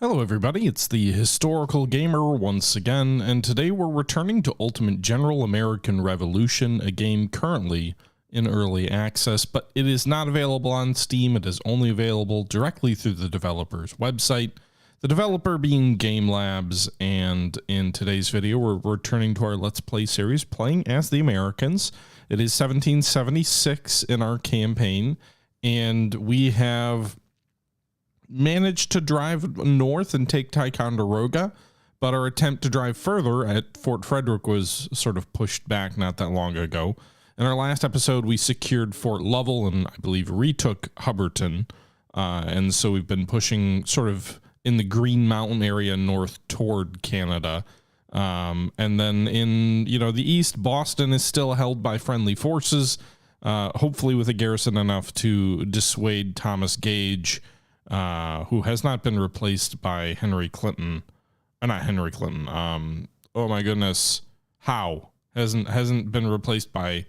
Hello everybody, it's the Historical Gamer once again, and today we're returning to Ultimate General American Revolution, a game currently in early access, but it is not available on Steam. It is only available directly through the developer's website, the developer being Game Labs, and in today's video we're returning to our Let's Play series, playing as the Americans. It is 1776 in our campaign, and we have managed to drive north and take Ticonderoga, but our attempt to drive further at Fort Frederick was sort of pushed back not that long ago. In our last episode, we secured Fort Lovell and I believe retook Hubbardton, and so we've been pushing sort of in the Green Mountain area north toward Canada. And then in, the east, Boston is still held by friendly forces, hopefully with a garrison enough to dissuade Thomas Gage, who has not been replaced by Henry Clinton. Not Henry Clinton. Oh my goodness. Howe hasn't been replaced by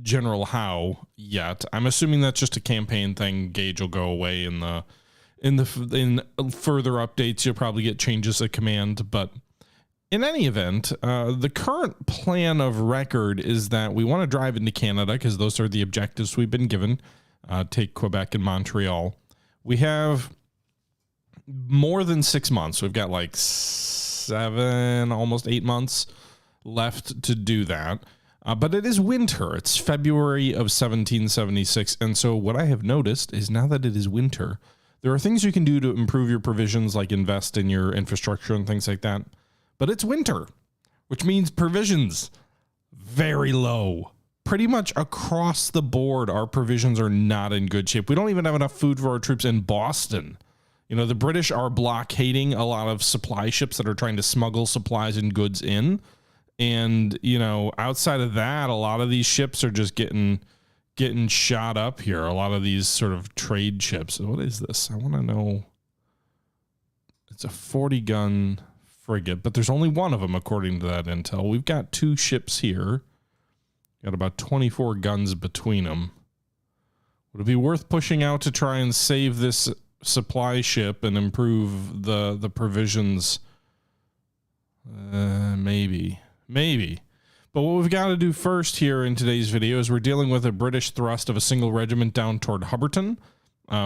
General Howe yet. I'm assuming that's just a campaign thing. Gage will go away in further updates. You'll probably get changes of command, but in any event, the current plan of record is that we want to drive into Canada because those are the objectives we've been given. Take Quebec and Montreal. We have more than 6 months. We've got like 7, almost 8 months left to do that. But it is winter. It's February of 1776. And so what I have noticed is now that it is winter, there are things you can do to improve your provisions, like invest in your infrastructure and things like that. But it's winter, which means provisions very low. Pretty much across the board, our provisions are not in good shape. We don't even have enough food for our troops in Boston. The British are blockading a lot of supply ships that are trying to smuggle supplies and goods in. And, outside of that, a lot of these ships are just getting shot up here. A lot of these sort of trade ships. What is this? I want to know. It's a 40-gun frigate, but there's only one of them, according to that intel. We've got 2 ships here. Got about 24 guns between them. Would it be worth pushing out to try and save this supply ship and improve the provisions? Maybe. But what we've got to do first here in today's video is we're dealing with a British thrust of a single regiment down toward Hubbardton,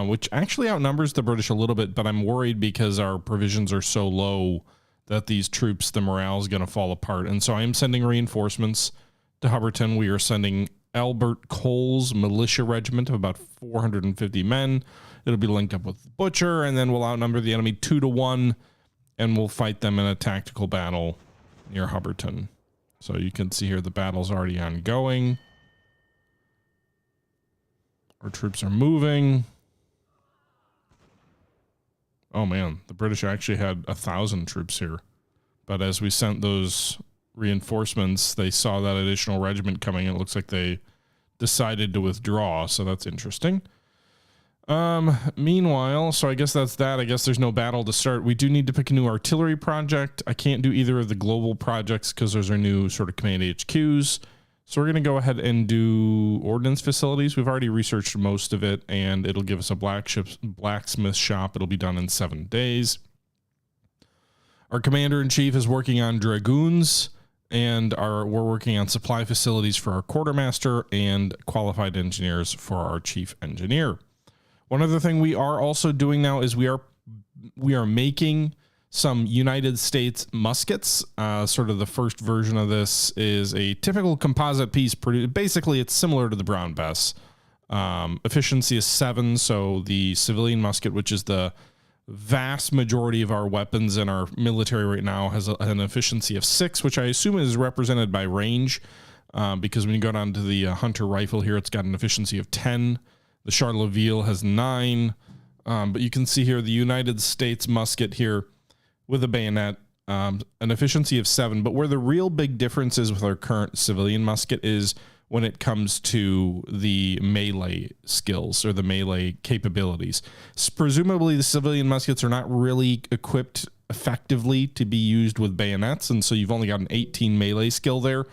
which actually outnumbers the British a little bit, but I'm worried because our provisions are so low that these troops, the morale is going to fall apart. And so I am sending reinforcements to Hubbardton. We are sending Albert Cole's militia regiment of about 450 men. It'll be linked up with Butcher, and then we'll outnumber the enemy 2-1, and we'll fight them in a tactical battle near Hubbardton. So you can see here the battle's already ongoing. Our troops are moving. Oh man, the British actually had 1,000 troops here. But as we sent those reinforcements, they saw that additional regiment coming. It looks like they decided to withdraw, so that's interesting. Meanwhile, so I guess that's that. I guess there's no battle to start. We do need to pick a new artillery project. I can't do either of the global projects because those are new sort of command HQs. So we're going to go ahead and do ordnance facilities. We've already researched most of it, and it'll give us a blacksmith shop. It'll be done in 7 days. Our commander-in-chief is working on dragoons, and we're working on supply facilities for our quartermaster and qualified engineers for our chief engineer. One other thing we are also doing now is we are making some United States muskets. Sort of the first version of this is a typical composite piece. Basically, it's similar to the Brown Bess. Efficiency is 7, so the civilian musket, which is the vast majority of our weapons in our military right now, has an efficiency of 6, which I assume is represented by range, because when you go down to the Hunter rifle here, it's got an efficiency of 10. The Charleville has 9, but you can see here the United States musket here with a bayonet, an efficiency of 7. But where the real big difference is with our current civilian musket is when it comes to the melee skills or the melee capabilities. Presumably the civilian muskets are not really equipped effectively to be used with bayonets, and so you've only got an 18 melee skill there.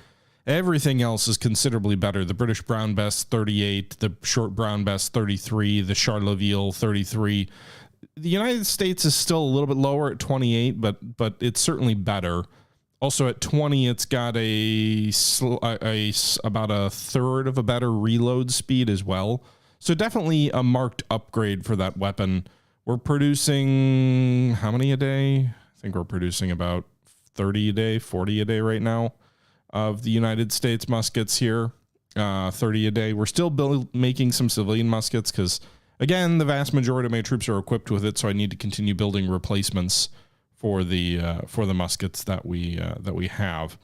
Everything else is considerably better. The British Brown Bess 38, the short Brown Bess 33, the Charleville 33. the United States is still a little bit lower at 28, but it's certainly better. Also at 20, it's got about a third of a better reload speed as well. So definitely a marked upgrade for that weapon. We're producing how many a day? I think we're producing about 30 a day, 40 a day right now of the United States muskets here. 30 a day. We're still making some civilian muskets because, again, the vast majority of my troops are equipped with it, so I need to continue building replacements for the muskets that we have.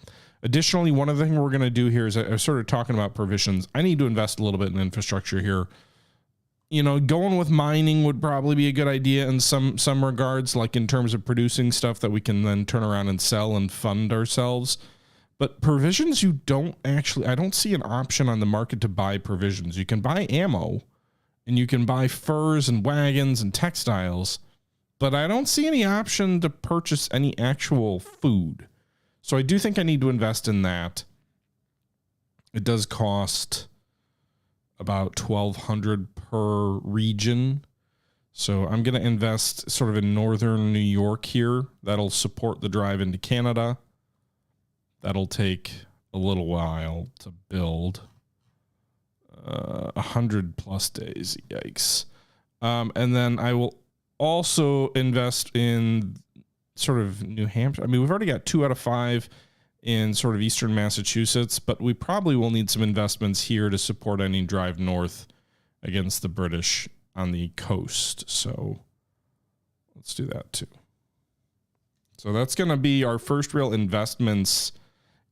Additionally, one other thing we're going to do here is I was sort of talking about provisions. I need to invest a little bit in infrastructure here. You know, going with mining would probably be a good idea in some regards, like in terms of producing stuff that we can then turn around and sell and fund ourselves. But provisions, I don't see an option on the market to buy provisions. You can buy ammo and you can buy furs and wagons and textiles, but I don't see any option to purchase any actual food. So I do think I need to invest in that. It does cost about $1,200 per region. So I'm going to invest sort of in northern New York here. That'll support the drive into Canada. That'll take a little while to build. 100+ days. Yikes. And then I will also invest in sort of New Hampshire. I mean, we've already got 2 out of 5 in sort of eastern Massachusetts, but we probably will need some investments here to support any drive north against the British on the coast. So let's do that too. So that's going to be our first real investments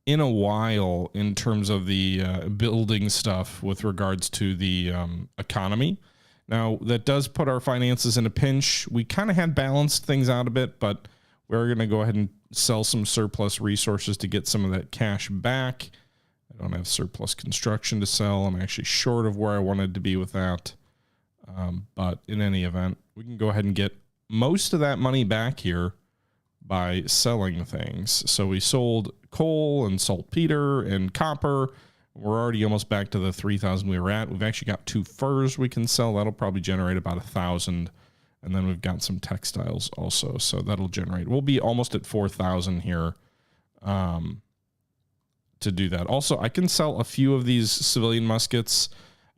in a while in terms of the building stuff with regards to the economy. Now, that does put our finances in a pinch. We kind of had balanced things out a bit, but we're going to go ahead and sell some surplus resources to get some of that cash back. I don't have surplus construction to sell. I'm actually short of where I wanted to be with that. But in any event, we can go ahead and get most of that money back here by selling things. So we sold coal and saltpeter and copper. We're already almost back to the 3,000 we were at. We've actually got 2 furs we can sell. That'll probably generate about 1,000. And then we've got some textiles also. So that'll generate, we'll be almost at 4,000 here to do that. Also, I can sell a few of these civilian muskets.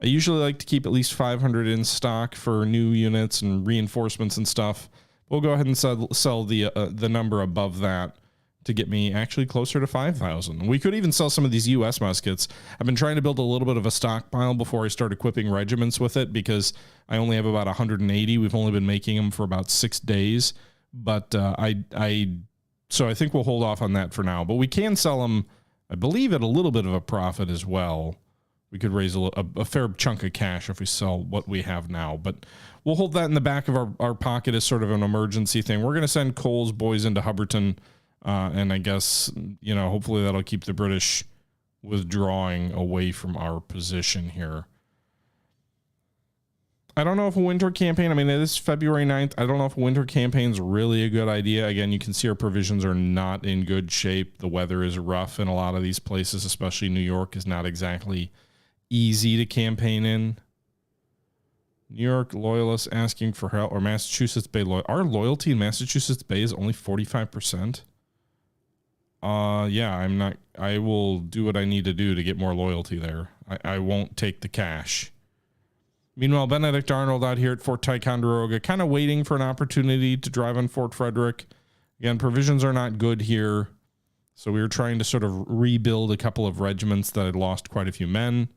I usually like to keep at least 500 in stock for new units and reinforcements and stuff. We'll go ahead and sell the number above that to get me actually closer to 5,000. We could even sell some of these U.S. muskets. I've been trying to build a little bit of a stockpile before I start equipping regiments with it because I only have about 180. We've only been making them for about 6 days. But so I think we'll hold off on that for now. But we can sell them, I believe, at a little bit of a profit as well. We could raise a fair chunk of cash if we sell what we have now. But we'll hold that in the back of our pocket as sort of an emergency thing. We're going to send Cole's boys into Hubbardton. And I guess, you know, hopefully that'll keep the British withdrawing away from our position here. I don't know if a winter campaign, I mean, it is February 9th. I don't know if a winter campaign is really a good idea. Again, you can see our provisions are not in good shape. The weather is rough in a lot of these places, especially New York is not exactly easy to campaign in. New York loyalists asking for help, or Massachusetts Bay our loyalty in Massachusetts Bay is only 45%. Yeah, I will do what I need to do to get more loyalty there. I won't take the cash. Meanwhile, Benedict Arnold out here at Fort Ticonderoga, kind of waiting for an opportunity to drive on Fort Frederick. Again, provisions are not good here. So we were trying to sort of rebuild a couple of regiments that had lost quite a few men.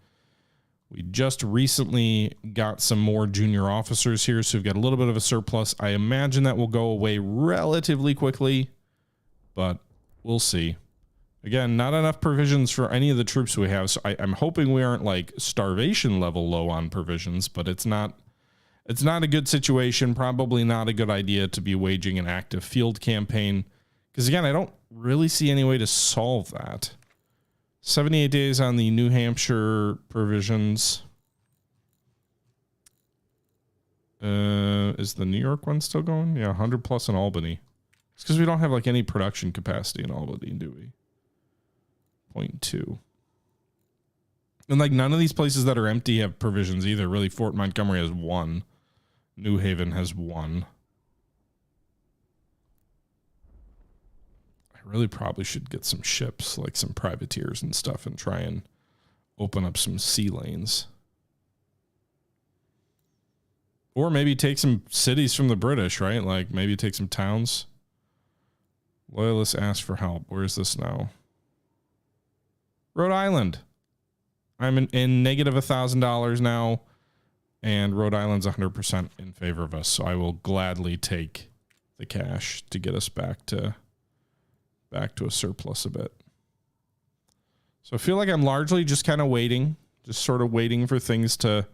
We just recently got some more junior officers here, so we've got a little bit of a surplus. I imagine that will go away relatively quickly, but we'll see. Again, not enough provisions for any of the troops we have, so I'm hoping we aren't like starvation level low on provisions, but it's not a good situation, probably not a good idea to be waging an active field campaign, because again, I don't really see any way to solve that. 78 days on the New Hampshire provisions. Is the New York one still going? Yeah, 100 plus in Albany. It's because we don't have like any production capacity in Albany, do we? 0.2. And like none of these places that are empty have provisions either. Really, Fort Montgomery has 1. New Haven has 1. really probably should get some ships, like some privateers and stuff, and try and open up some sea lanes. Or maybe take some cities from the British, right? Like maybe take some towns. Loyalists ask for help. Where is this now? Rhode Island. I'm in negative $1,000 now, and Rhode Island's 100% in favor of us. So I will gladly take the cash to get us back to a surplus a bit. So I feel like I'm largely just kind of waiting, just sort of waiting for things to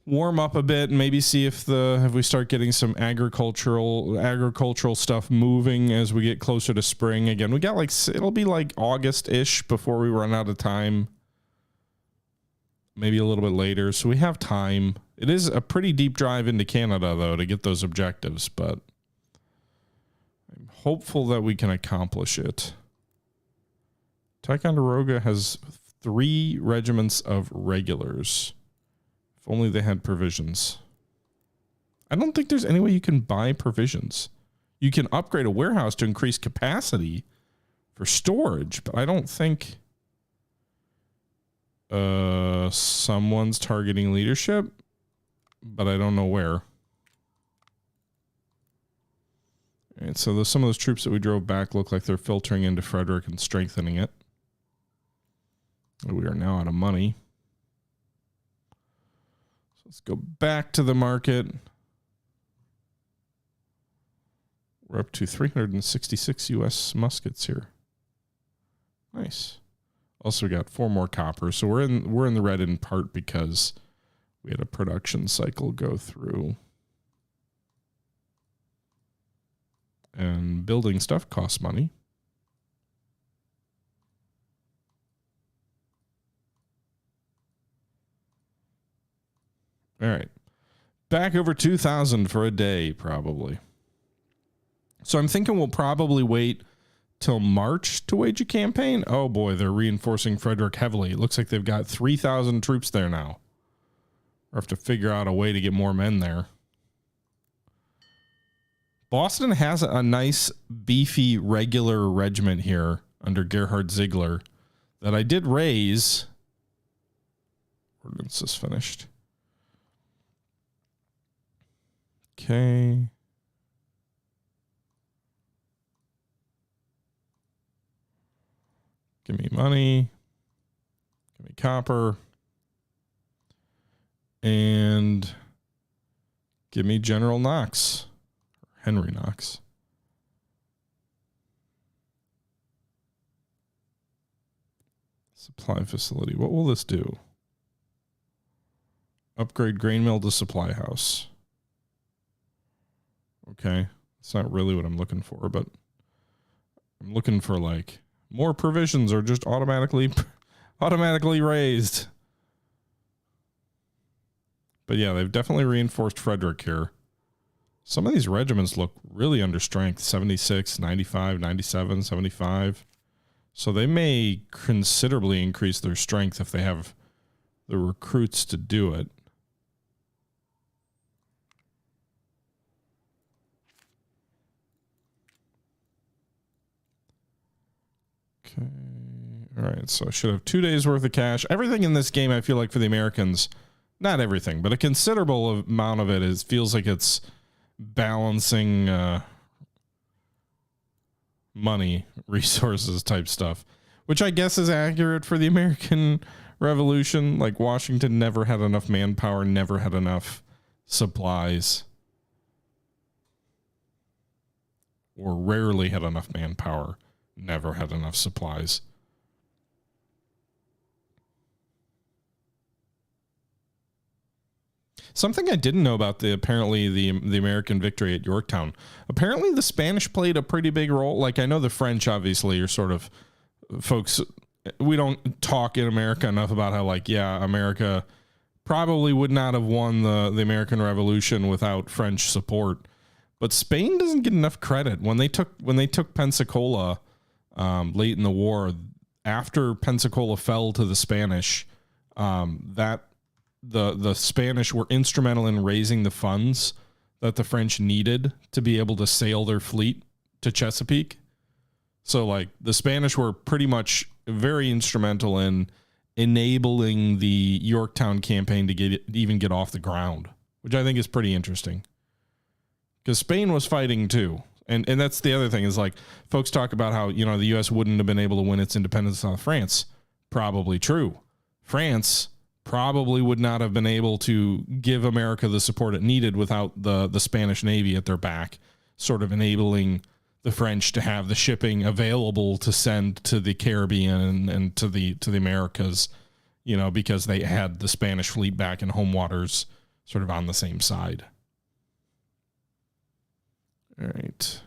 warm up a bit and maybe see if we start getting some agricultural stuff moving as we get closer to spring. Again, we got like, it'll be like August-ish before we run out of time. Maybe a little bit later. So we have time. It is a pretty deep drive into Canada though to get those objectives, but I'm hopeful that we can accomplish it. Ticonderoga has 3 regiments of regulars. If only they had provisions. I don't think there's any way you can buy provisions. You can upgrade a warehouse to increase capacity for storage, but I don't think someone's targeting leadership, but I don't know where. All right, so some of those troops that we drove back look like they're filtering into Frederick and strengthening it. We are now out of money. Let's go back to the market. We're up to 366 U.S. muskets here. Nice. Also, we got 4 more copper, so we're in the red in part because we had a production cycle go through. And building stuff costs money. All right. Back over 2,000 for a day, probably. So I'm thinking we'll probably wait till March to wage a campaign. Oh boy, they're reinforcing Frederick heavily. It looks like they've got 3,000 troops there now. We'll have to figure out a way to get more men there. Boston has a nice, beefy, regular regiment here under Gerhard Ziegler that I did raise. Ordnance is finished. Okay. Give me money. Give me copper. And give me General Knox. Henry Knox. Supply facility. What will this do? Upgrade grain mill to supply house. Okay. It's not really what I'm looking for, but I'm looking for like more provisions or just automatically raised. But yeah, they've definitely reinforced Frederick here. Some of these regiments look really under strength. 76, 95, 97, 75. So they may considerably increase their strength if they have the recruits to do it. Okay. All right. So I should have 2 days worth of cash. Everything in this game, I feel like for the Americans, not everything, but a considerable amount of it feels like it's balancing money, resources type stuff, which I guess is accurate for the American Revolution. Like Washington never had enough manpower, never had enough supplies, or rarely had enough manpower, never had enough supplies. Something I didn't know about the American victory at Yorktown. Apparently the Spanish played a pretty big role. Like I know the French obviously are sort of folks. We don't talk in America enough about how like, yeah, America probably would not have won the American Revolution without French support. But Spain doesn't get enough credit. When they took Pensacola late in the war, after Pensacola fell to the Spanish, the Spanish were instrumental in raising the funds that the French needed to be able to sail their fleet to Chesapeake. So like the Spanish were pretty much very instrumental in enabling the Yorktown campaign to get off the ground, which I think is pretty interesting. Because Spain was fighting too. And that's the other thing is like folks talk about how, the U.S. wouldn't have been able to win its independence out of France. Probably true. France probably would not have been able to give America the support it needed without the Spanish Navy at their back, sort of enabling the French to have the shipping available to send to the Caribbean and to the Americas, because they had the Spanish fleet back in home waters sort of on the same side. All right.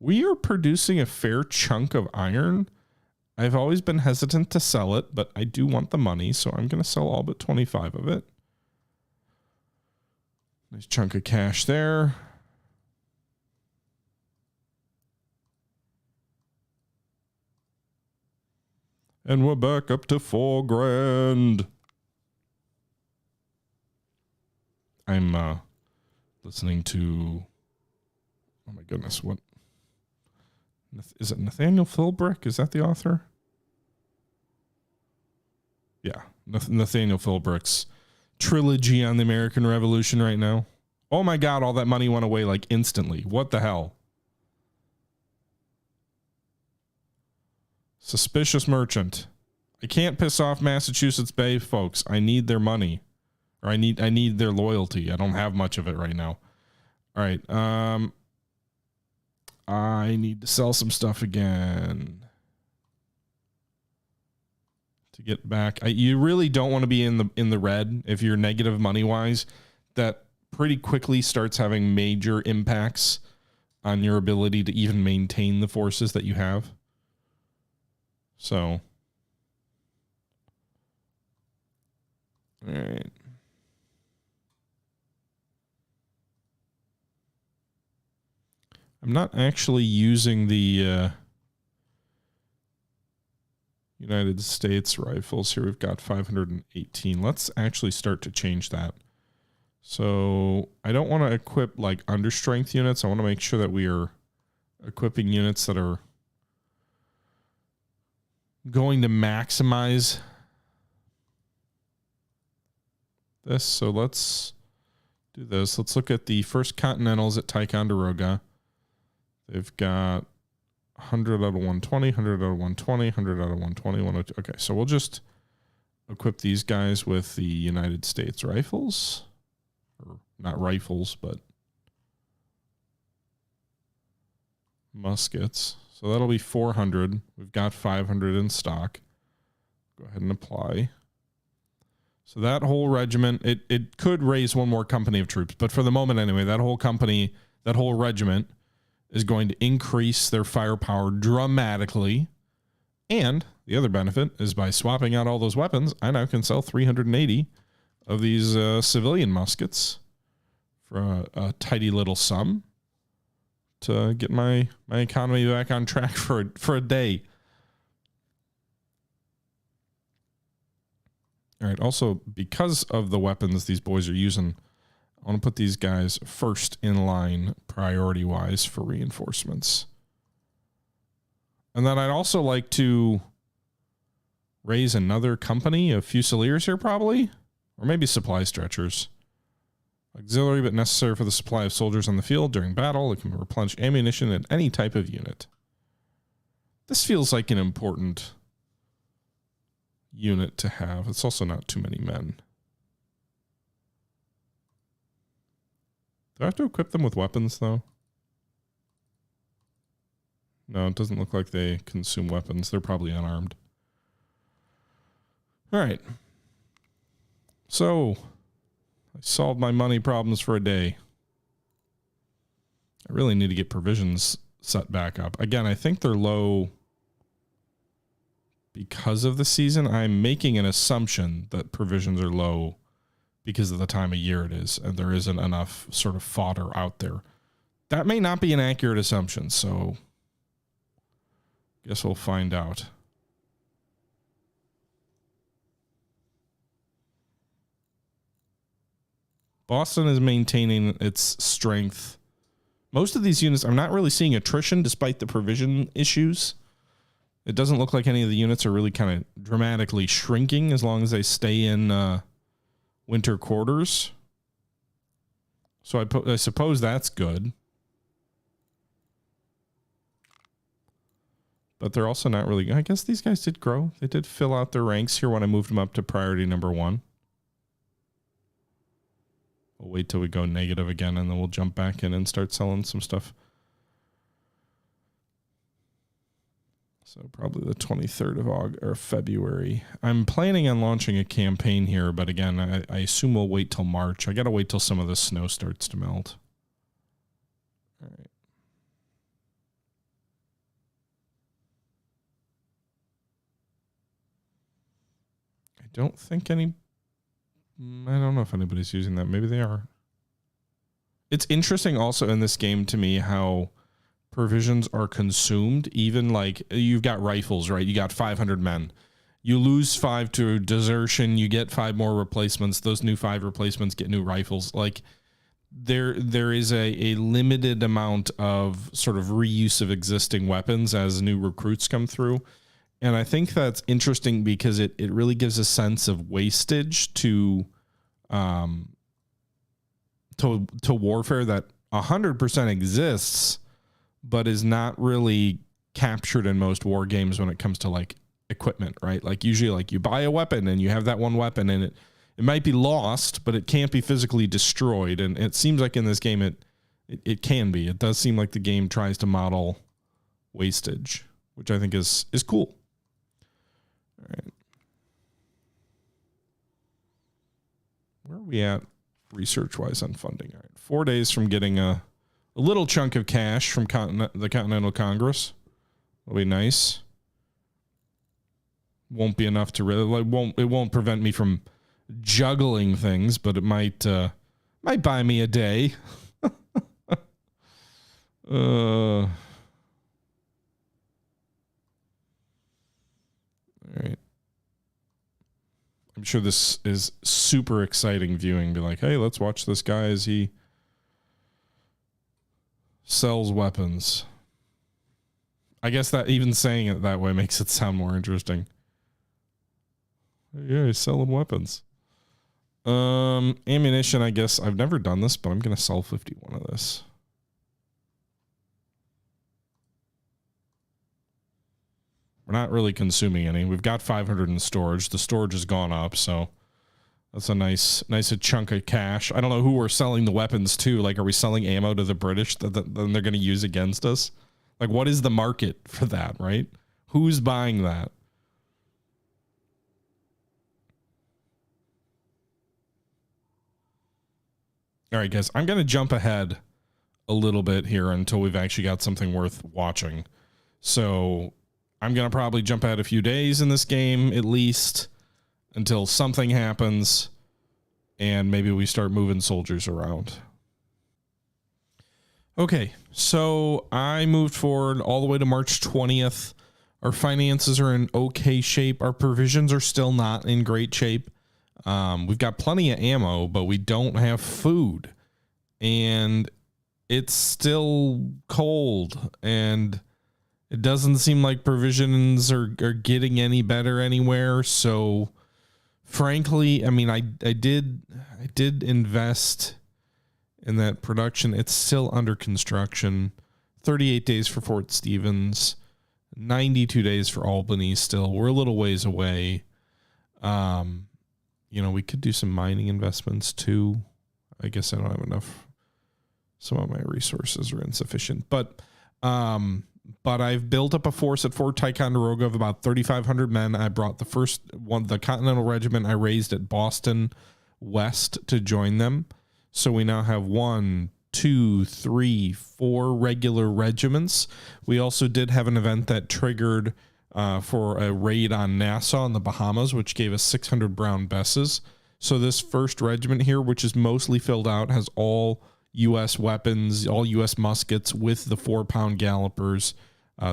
We are producing a fair chunk of iron. I've always been hesitant to sell it, but I do want the money, so I'm going to sell all but 25 of it. Nice chunk of cash there. And we're back up to $4,000. I'm listening to... Oh my goodness, what? Is it Nathaniel Philbrick? Is that the author? Yeah, Nathaniel Philbrick's trilogy on the American Revolution right now. Oh my God, all that money went away like instantly. What the hell? Suspicious merchant. I can't piss off Massachusetts Bay folks. I need their money. Or I need their loyalty. I don't have much of it right now. All right. I need to sell some stuff again to get back. You really don't want to be in the red if you're negative money wise. That pretty quickly starts having major impacts on your ability to even maintain the forces that you have. So, all right. I'm not actually using the United States rifles here. We've got 518. Let's actually start to change that. So I don't want to equip like understrength units. I want to make sure that we are equipping units that are going to maximize this. So let's do this. Let's look at the First Continentals at Ticonderoga. They've got 100 out of 120, 100 out of 120, 100 out of 120, 102. Okay, so we'll just equip these guys with the United States rifles. Or not rifles, but muskets. So that'll be 400. We've got 500 in stock. Go ahead and apply. So that whole regiment, it could raise one more company of troops, but for the moment anyway, that whole company, that whole regiment is going to increase their firepower dramatically. And the other benefit is by swapping out all those weapons, I now can sell 380 of these civilian muskets for a tidy little sum to get my economy back on track for a day. All right. Also, because of the weapons these boys are using, I want to put these guys first in line priority-wise for reinforcements. And then I'd also like to raise another company of Fusiliers here probably, or maybe supply stretchers. Auxiliary but necessary for the supply of soldiers on the field during battle. It can replenish ammunition in any type of unit. This feels like an important unit to have. It's also not too many men. Do I have to equip them with weapons, though? No, it doesn't look like they consume weapons. They're probably unarmed. All right. So, I solved my money problems for a day. I really need to get provisions set back up. Again, I think they're low because of the season. I'm making an assumption that provisions are low because of the time of year it is, and there isn't enough sort of fodder out there. That may not be an accurate assumption, so guess we'll find out. Boston is maintaining its strength Most of these units, I'm not really seeing attrition despite the provision issues. It doesn't look like any of the units are really kind of dramatically shrinking as long as they stay in winter quarters. So I suppose that's good. But they're also not really... I guess these guys did grow. They did fill out their ranks here when I moved them up to priority number 1. We'll wait till we go negative again, and then we'll jump back in and start selling some stuff. So probably the 23rd of August or February. I'm planning on launching a campaign here, but again, I assume we'll wait till March. I got to wait till some of the snow starts to melt. All right. I don't think I don't know if anybody's using that. Maybe they are. It's interesting also in this game to me how provisions are consumed. Even like you've got rifles, right? You got 500 men. You lose 5 to desertion. You get 5 more replacements. Those new 5 replacements get new rifles. Like there is a limited amount of sort of reuse of existing weapons as new recruits come through. And I think that's interesting because it really gives a sense of wastage to warfare that 100% exists, but is not really captured in most war games when it comes to like equipment, right? Like usually like you buy a weapon and you have that one weapon and it might be lost, but it can't be physically destroyed. And it seems like in this game, it can be. It does seem like the game tries to model wastage, which I think is cool. All right. Where are we at research-wise on funding? All right. 4 days from getting a little chunk of cash from the Continental Congress. That'll be nice. Won't be enough to really it won't prevent me from juggling things, but it might buy me a day. All right. I'm sure this is super exciting viewing. Be like, hey, let's watch this guy as he sells weapons. I guess that even saying it that way makes it sound more interesting. Yeah, he's selling weapons. Ammunition, I guess. I've never done this, but I'm going to sell 51 of this. We're not really consuming any. We've got 500 in storage. The storage has gone up, so that's a nice chunk of cash. I don't know who we're selling the weapons to. Like, are we selling ammo to the British that then they're going to use against us? Like, what is the market for that, right? Who's buying that? All right, guys, I'm going to jump ahead a little bit here until we've actually got something worth watching. So I'm going to probably jump ahead a few days in this game, at least, until something happens, and maybe we start moving soldiers around. Okay, so I moved forward all the way to March 20th. Our finances are in okay shape. Our provisions are still not in great shape. We've got plenty of ammo, but we don't have food. And it's still cold. And it doesn't seem like provisions are getting any better anywhere. So, frankly, I mean, I did invest in that production. It's still under construction. 38 days for Fort Stevens. 92 days for Albany still. We're a little ways away. You know, we could do some mining investments too. I guess I don't have enough. Some of my resources are insufficient. But I've built up a force at Fort Ticonderoga of about 3,500 men. I brought the first one, the Continental Regiment I raised at Boston West to join them. So we now have 1, 2, 3, 4 regular regiments. We also did have an event that triggered for a raid on Nassau in the Bahamas, which gave us 600 brown besses. So this first regiment here, which is mostly filled out, has all U.S. weapons, all U.S. muskets with the 4-pound gallopers.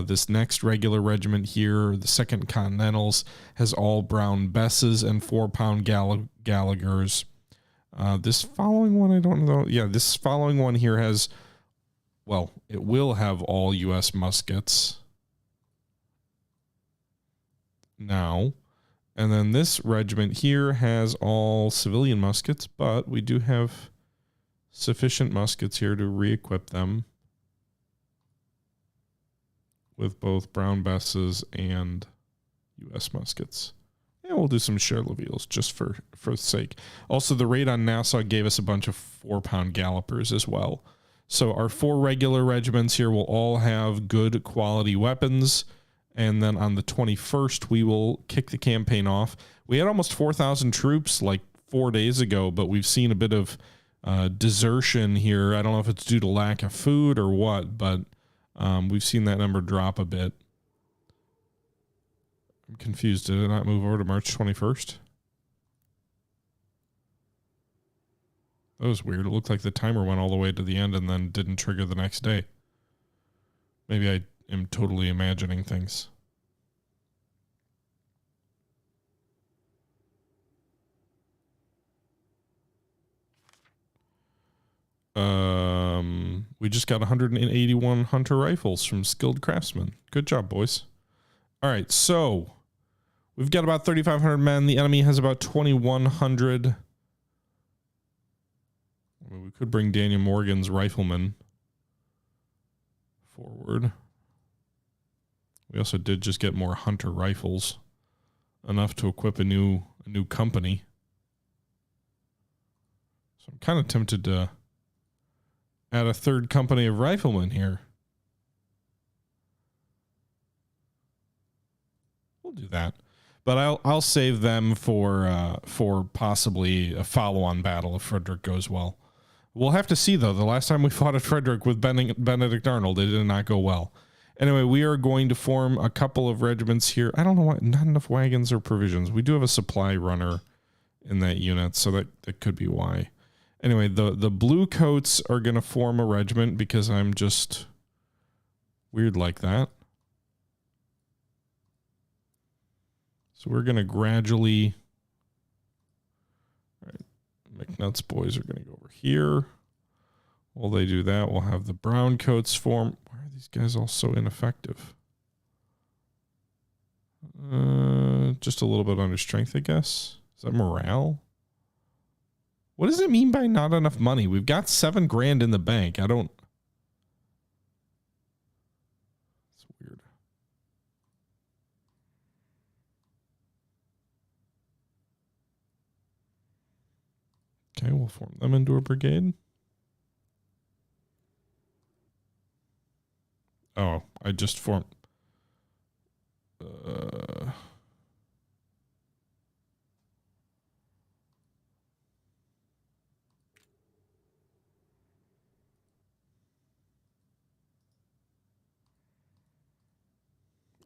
This next regular regiment here, the 2nd Continentals, has all brown besses and 4-pound Gallaghers. This following one, I don't know. Yeah, this following one here has well, it will have all U.S. muskets now. And then this regiment here has all civilian muskets, but we do have sufficient muskets here to re-equip them with both Brown Besses and U.S. muskets. Yeah, we'll do some share leviels just for the sake. Also, the raid on Nassau gave us a bunch of 4-pound gallopers as well. So our 4 regular regiments here will all have good quality weapons. And then on the 21st, we will kick the campaign off. We had almost 4,000 troops like 4 days ago, but we've seen a bit of desertion here. I don't know if it's due to lack of food or what, but we've seen that number drop a bit. I'm confused. Did it not move over to March 21st? That was weird. It looked like the timer went all the way to the end and then didn't trigger the next day. Maybe I am totally imagining things. We just got 181 hunter rifles from skilled craftsmen. Good job, boys. All right, so we've got about 3,500 men. The enemy has about 2,100. I mean, we could bring Daniel Morgan's riflemen forward. We also did just get more hunter rifles, enough to equip a new company. So I'm kind of tempted to add a 3rd company of riflemen here. We'll do that, but I'll save them for possibly a follow-on battle if Frederick goes well. We'll have to see though. The last time we fought at Frederick with Benedict Arnold, it did not go well. Anyway, we are going to form a couple of regiments here. I don't know why, not enough wagons or provisions. We do have a supply runner in that unit, so that could be why. Anyway, the blue coats are going to form a regiment because I'm just weird like that. So we're going to gradually... All right, McNutt's boys are going to go over here. While they do that, we'll have the brown coats form. Why are these guys all so ineffective? Just a little bit under strength, I guess. Is that morale? What does it mean by not enough money? We've got $7 grand in the bank. I don't... It's weird. Okay, we'll form them into a brigade. Oh, I just formed...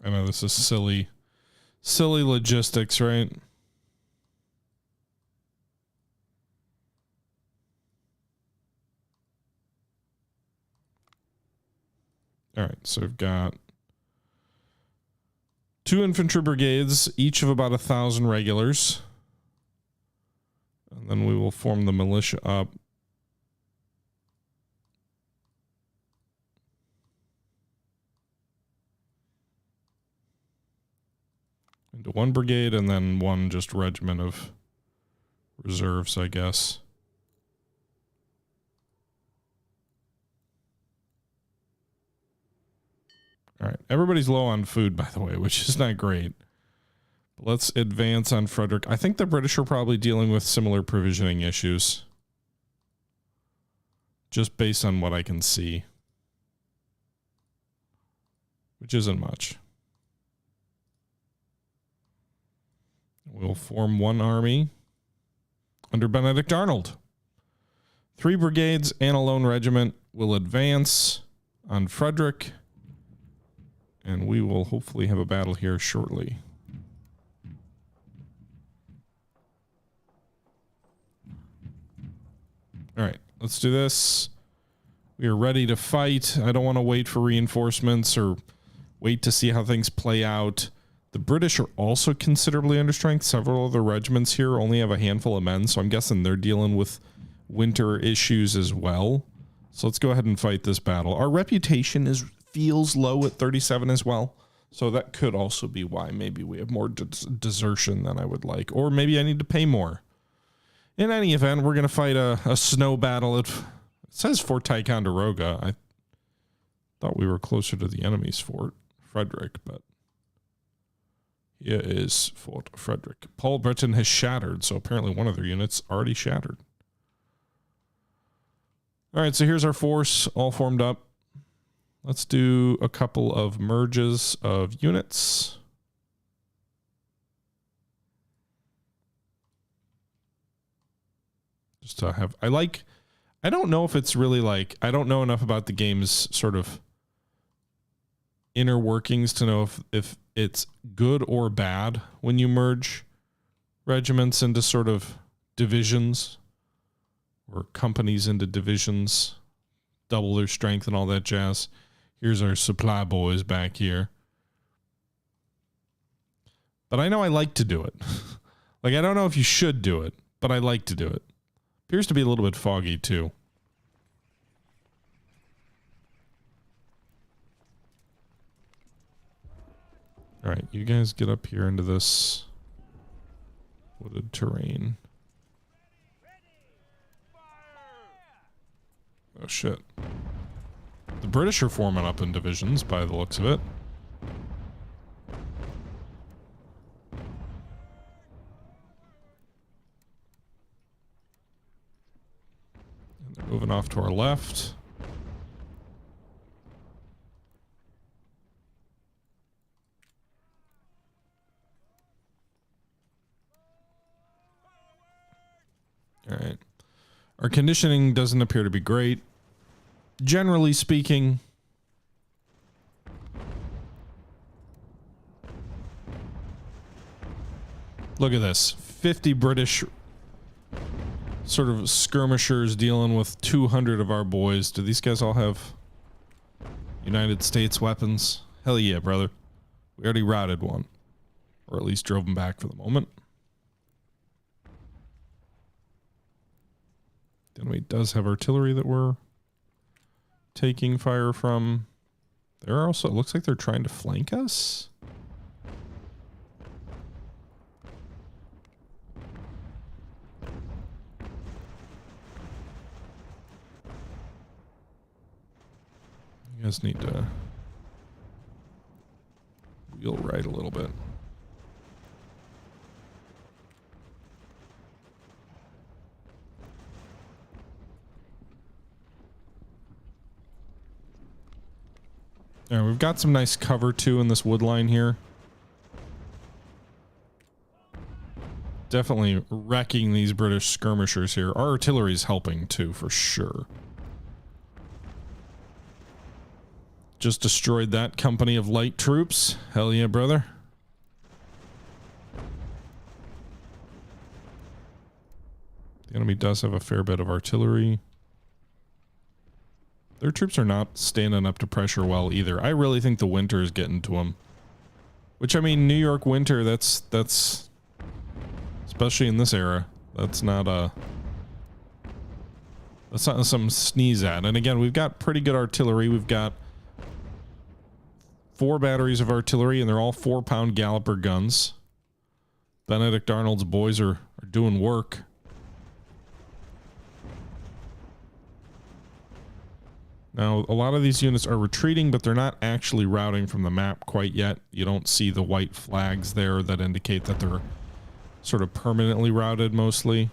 I know this is silly logistics, right? All right, so we've got 2 infantry brigades, each of about 1,000 regulars. And then we will form the militia up. Into 1 brigade and then 1 just regiment of reserves, I guess. All right, everybody's low on food, by the way, which is not great. But let's advance on Frederick. I think the British are probably dealing with similar provisioning issues, just based on what I can see, which isn't much. We'll form 1 army under Benedict Arnold. 3 brigades and a lone regiment will advance on Frederick. And we will hopefully have a battle here shortly. All right, let's do this. We are ready to fight. I don't want to wait for reinforcements or wait to see how things play out. The British are also considerably under strength. Several of the regiments here only have a handful of men, so I'm guessing they're dealing with winter issues as well. So let's go ahead and fight this battle. Our reputation feels low at 37 as well. So that could also be why maybe we have more desertion than I would like. Or maybe I need to pay more. In any event, we're going to fight a snow battle. It says Fort Ticonderoga. I thought we were closer to the enemy's fort, Frederick, but here is Fort Frederick. Paul Breton has shattered, so apparently one of their units already shattered. All right, so here's our force all formed up. Let's do a couple of merges of units. Just to have, I don't know if it's really like, I don't know enough about the game's sort of inner workings to know if it's good or bad when you merge regiments into sort of divisions or companies into divisions, double their strength and all that jazz. Here's our supply boys back here. But I know I like to do it. Like, I don't know if you should do it, but I like to do it. Appears to be a little bit foggy too. All right, you guys get up here into this wooded terrain. Oh shit. The British are forming up in divisions by the looks of it. And they're moving off to our left. All right. Our conditioning doesn't appear to be great. Generally speaking, look at this. 50 British sort of skirmishers dealing with 200 of our boys. Do these guys all have United States weapons? Hell yeah, brother. We already routed one. Or at least drove them back for the moment. The enemy does have artillery that we're taking fire from. There are also, it looks like they're trying to flank us. You guys need to wheel right a little bit. Yeah, we've got some nice cover too in this wood line here. Definitely wrecking these British skirmishers here. Our artillery's helping too, for sure. Just destroyed that company of light troops. Hell yeah, brother. The enemy does have a fair bit of artillery. Their troops are not standing up to pressure well either. I really think the winter is getting to them. Which, I mean, New York winter, that's especially in this era, that's not something to sneeze at. And again, we've got pretty good artillery. We've got 4 batteries of artillery, and they're all 4-pound Galloper guns. Benedict Arnold's boys are doing work. Now, a lot of these units are retreating, but they're not actually routing from the map quite yet. You don't see the white flags there that indicate that they're sort of permanently routed mostly.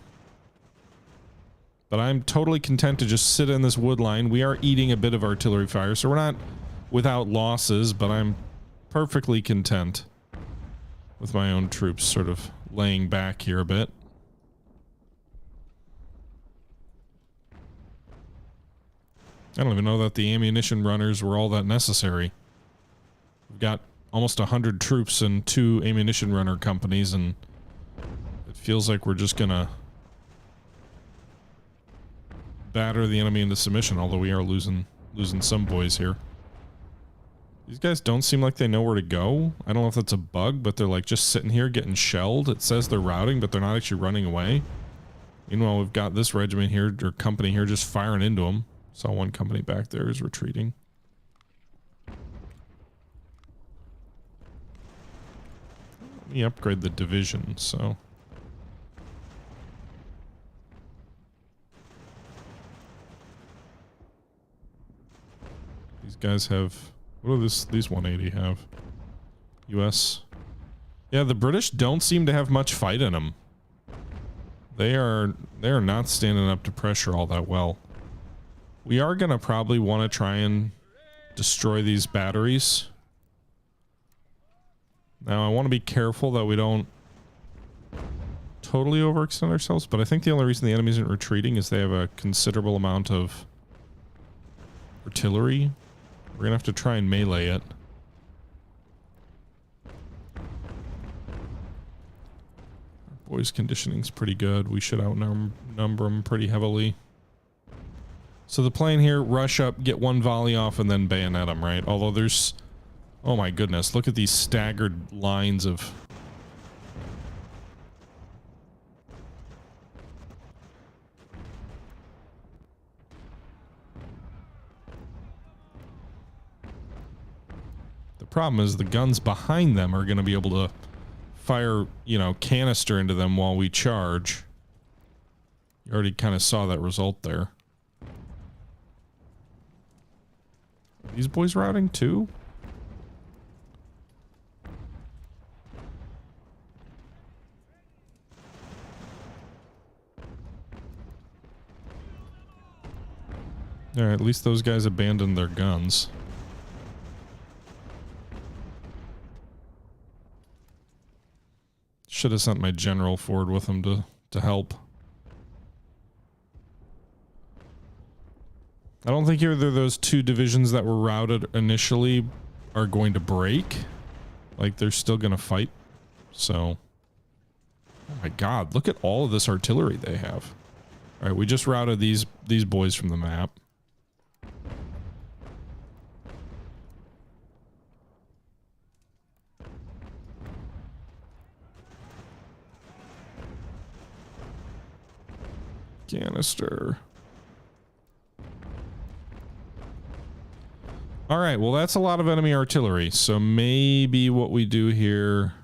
But I'm totally content to just sit in this wood line. We are eating a bit of artillery fire, so we're not without losses, but I'm perfectly content with my own troops sort of laying back here a bit. I don't even know that the ammunition runners were all that necessary. We've got almost 100 troops and 2 ammunition runner companies, and it feels like we're just gonna batter the enemy into submission, although we are losing some boys here. These guys don't seem like they know where to go. I don't know if that's a bug, but they're like just sitting here getting shelled. It says they're routing, but they're not actually running away. Meanwhile, we've got this regiment here, or company here, just firing into them. Saw one company back there is retreating. Let me upgrade the division, so. These guys have, what do these 180 have? US. Yeah, the British don't seem to have much fight in them. They are not standing up to pressure all that well. We are gonna probably want to try and destroy these batteries. Now I want to be careful that we don't totally overextend ourselves, but I think the only reason the enemy isn't retreating is they have a considerable amount of artillery. We're gonna have to try and melee it. Our boys' conditioning's pretty good. We should outnumber them pretty heavily. So the plan here, rush up, get one volley off, and then bayonet them, right? Although there's... Oh my goodness, look at these staggered lines of... The problem is the guns behind them are going to be able to fire, you know, canister into them while we charge. You already kind of saw that result there. Are these boys routing too? Alright, at least those guys abandoned their guns. Should have sent my general forward with him to help. I don't think either of those two divisions that were routed initially are going to break. Like, they're still going to fight. So, oh my god, look at all of this artillery they have. All right, we just routed these boys from the map. Canister. All right, well, that's a lot of enemy artillery. So maybe what we do here...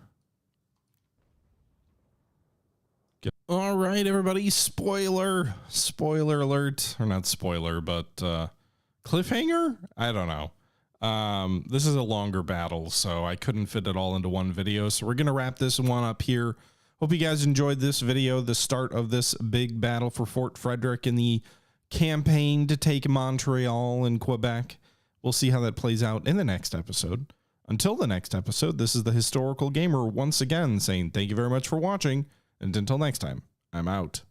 All right, everybody, spoiler alert, or not spoiler, but cliffhanger? I don't know. This is a longer battle, so I couldn't fit it all into one video. So we're going to wrap this one up here. Hope you guys enjoyed this video, the start of this big battle for Fort Frederick in the campaign to take Montreal and Quebec. We'll see how that plays out in the next episode. Until the next episode, this is the Historical Gamer once again saying thank you very much for watching, and until next time, I'm out.